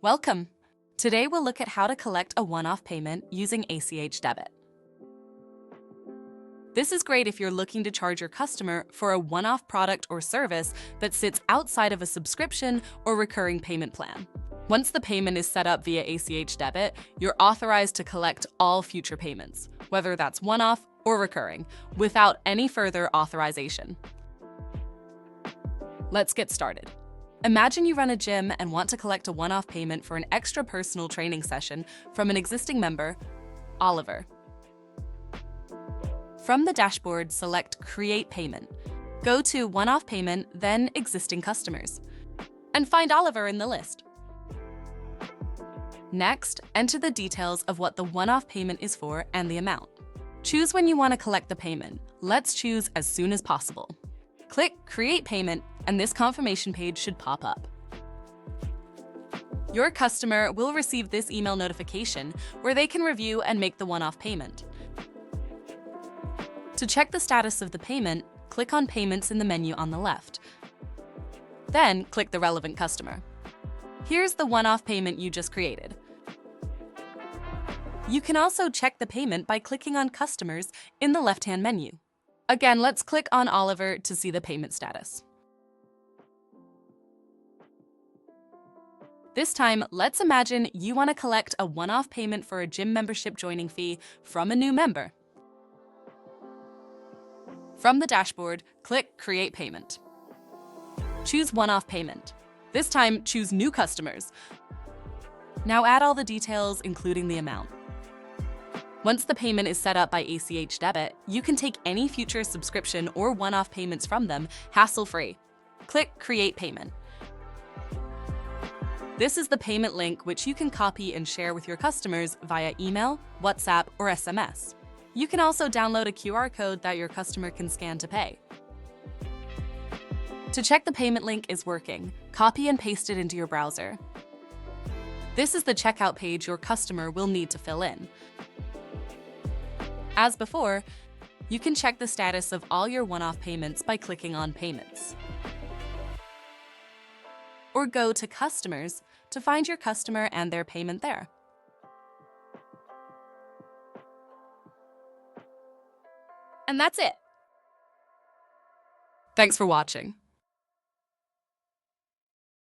Welcome! Today we'll look at how to collect a one-off payment using ACH Debit. This is great if you're looking to charge your customer for a one-off product or service that sits outside of a subscription or recurring payment plan. Once the payment is set up via ACH Debit, you're authorized to collect all future payments, whether that's one-off or recurring, without any further authorization. Let's get started. Imagine you run a gym and want to collect a one-off payment for an extra personal training session from an existing member, Oliver. From the dashboard, select Create Payment. Go to One-Off Payment, then Existing Customers, and find Oliver in the list. Next, enter the details of what the one-off payment is for and the amount. Choose when you want to collect the payment. Let's choose as soon as possible. Click Create Payment, and this confirmation page should pop up. Your customer will receive this email notification where they can review and make the one-off payment. To check the status of the payment, click on Payments in the menu on the left. Then click the relevant customer. Here's the one-off payment you just created. You can also check the payment by clicking on Customers in the left-hand menu. Again, let's click on Oliver to see the payment status. This time, let's imagine you want to collect a one-off payment for a gym membership joining fee from a new member. From the dashboard, click Create Payment. Choose One-Off Payment. This time, choose New Customers. Now add all the details, including the amount. Once the payment is set up by ACH Debit, you can take any future subscription or one-off payments from them hassle-free. Click Create Payment. This is the payment link which you can copy and share with your customers via email, WhatsApp, or SMS. You can also download a QR code that your customer can scan to pay. To check the payment link is working, copy and paste it into your browser. This is the checkout page your customer will need to fill in. As before, you can check the status of all your one-off payments by clicking on Payments. Or go to Customers to find your customer and their payment there. And that's it. Thanks for watching.